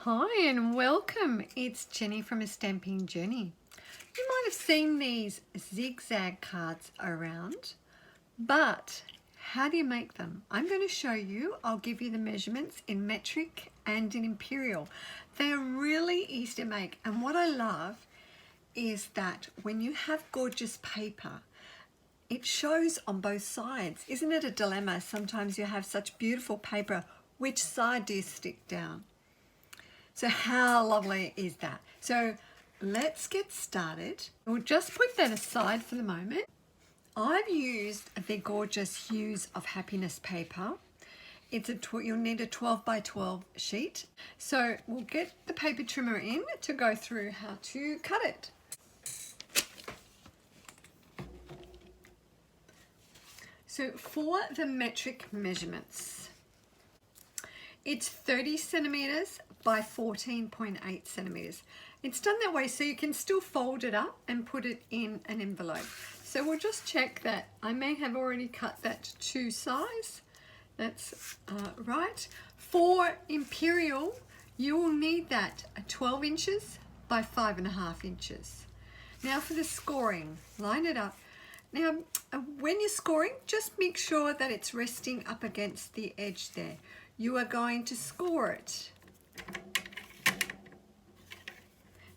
Hi and welcome. It's Jenny from A Stamping Journey. You might have seen these Zig Zag cards around, but how do you make them? I'm going to show you. I'll give you the measurements in Metric and in Imperial. They're really easy to make, and what I love is that when you have gorgeous paper, it shows on both sides. Isn't it a dilemma? Sometimes you have such beautiful paper. Which side do you stick down? So how lovely is that? So let's get started. We'll just put that aside for the moment. I've used the gorgeous Hues of Happiness paper. You'll need a 12 by 12 sheet. So we'll get the paper trimmer in to go through how to cut it. So for the metric measurements, it's 30 centimeters by 14.8 centimeters. It's done that way so you can still fold it up and put it in an envelope. So we'll just check that. I may have already cut that to size. That's right. For Imperial, you will need that 12 inches by 5.5 inches. Now for the scoring, line it up. Now, when you're scoring, just make sure that it's resting up against the edge there. You are going to score it.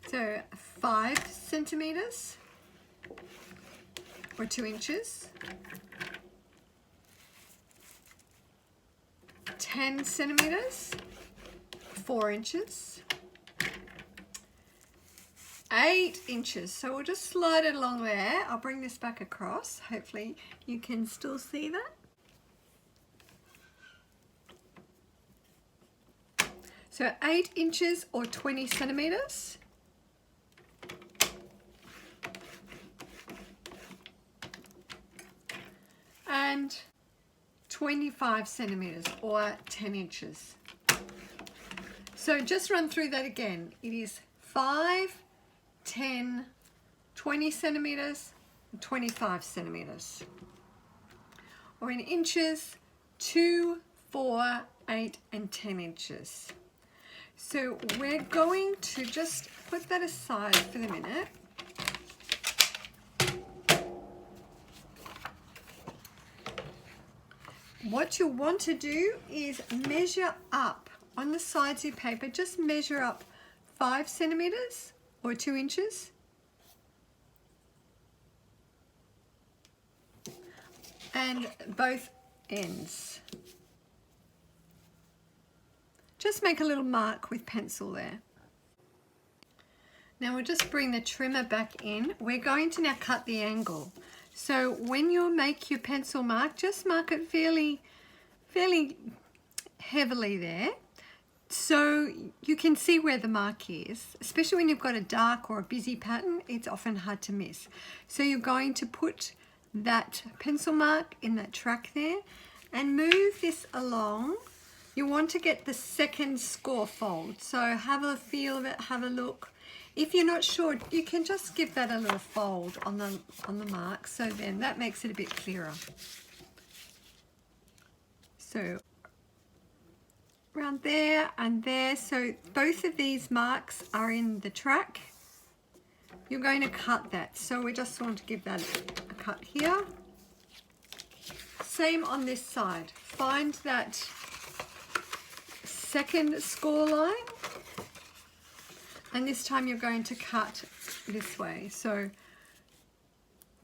So 5 centimeters or 2 inches, 10 centimeters, 4 inches, 8 inches. So we'll just slide it along there. I'll bring this back across. Hopefully you can still see that. So 8 inches or 20 centimeters. And 25 centimeters or 10 inches. So just run through that again. It is 5, 10, 20 centimeters, 25 centimeters. Or in inches, 2, 4, 8, and 10 inches. So we're going to just put that aside for the minute. What you'll want to do is measure up on the sides of your paper. Just measure up 5 centimeters or 2 inches. And both ends. Just make a little mark with pencil there. Now we'll just bring the trimmer back in. We're going to now cut the angle. So when you make your pencil mark, just mark it fairly heavily there, so you can see where the mark is. Especially when you've got a dark or a busy pattern, it's often hard to miss. So you're going to put that pencil mark in that track there and move this along. You want to get the second score fold. So have a feel of it, have a look. If you're not sure, you can just give that a little fold on the mark, so then that makes it a bit clearer. So around there and there, so both of these marks are in the track. You're going to cut that, so we just want to give that a cut here. Same on this side. Find that second score line. And this time you're going to cut this way. So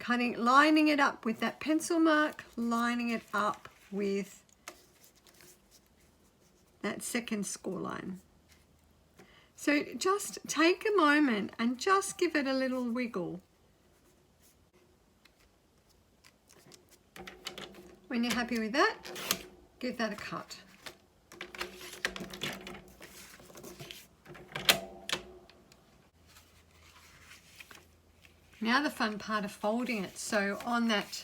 lining it up with that pencil mark, lining it up with that second score line. So just take a moment and just give it a little wiggle. When you're happy with that, give that a cut. Now the fun part of folding it. So on that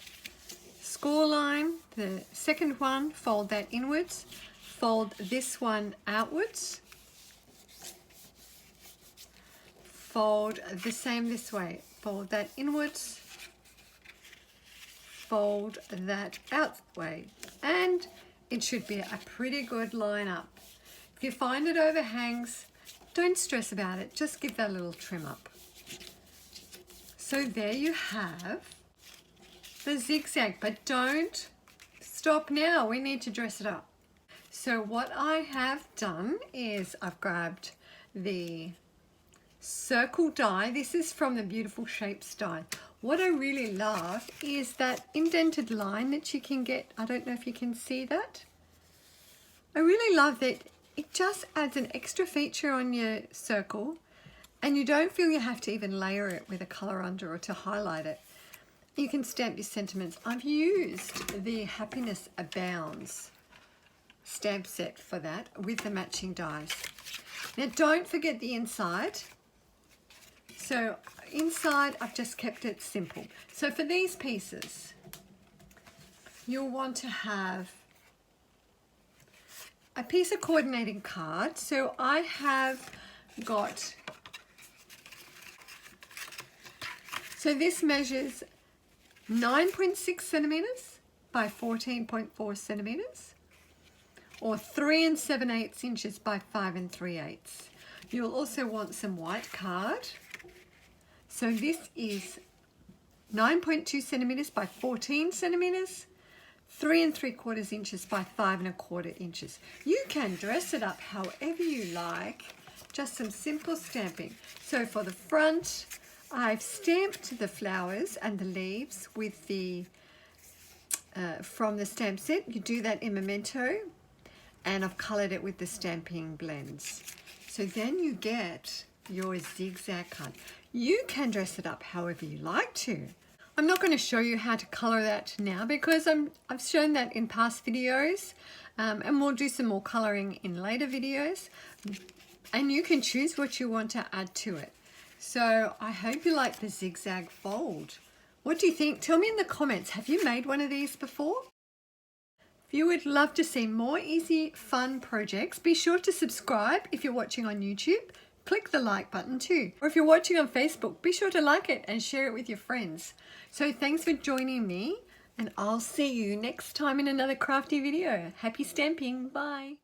score line, the second one, fold that inwards, fold this one outwards, fold the same this way, fold that inwards, fold that out way, and it should be a pretty good line up. If you find it overhangs, don't stress about it. Just give that a little trim up. So there you have the zigzag, but don't stop now. We need to dress it up. So what I have done is I've grabbed the circle die. This is from the Beautiful Shapes die. What I really love is that indented line that you can get. I don't know if you can see that. I really love that. It just adds an extra feature on your circle, and you don't feel you have to even layer it with a color under or to highlight it. You can stamp your sentiments. I've used the Happiness Abounds stamp set for that with the matching dies. Now don't forget the inside. So inside I've just kept it simple. So for these pieces, you'll want to have a piece of coordinating card. So I have got, so this measures 9.6 centimeters by 14.4 centimeters, or 3 7/8 inches by 5 3/8. You'll also want some white card. So this is 9.2 centimeters by 14 centimeters, 3 3/4 inches by 5 1/4 inches. You can dress it up however you like, just some simple stamping. So for the front, I've stamped the flowers and the leaves with the from the stamp set. You do that in Memento, and I've colored it with the stamping blends. So then you get your zigzag card. You can dress it up however you like to. I'm not going to show you how to color that now because I've shown that in past videos, and we'll do some more coloring in later videos, and you can choose what you want to add to it. So I hope you like the zigzag fold. What do you think? Tell me in the comments, have you made one of these before? If you would love to see more easy, fun projects, be sure to subscribe if you're watching on YouTube. Click the like button too. Or if you're watching on Facebook, be sure to like it and share it with your friends. So thanks for joining me, and I'll see you next time in another crafty video. Happy stamping. Bye.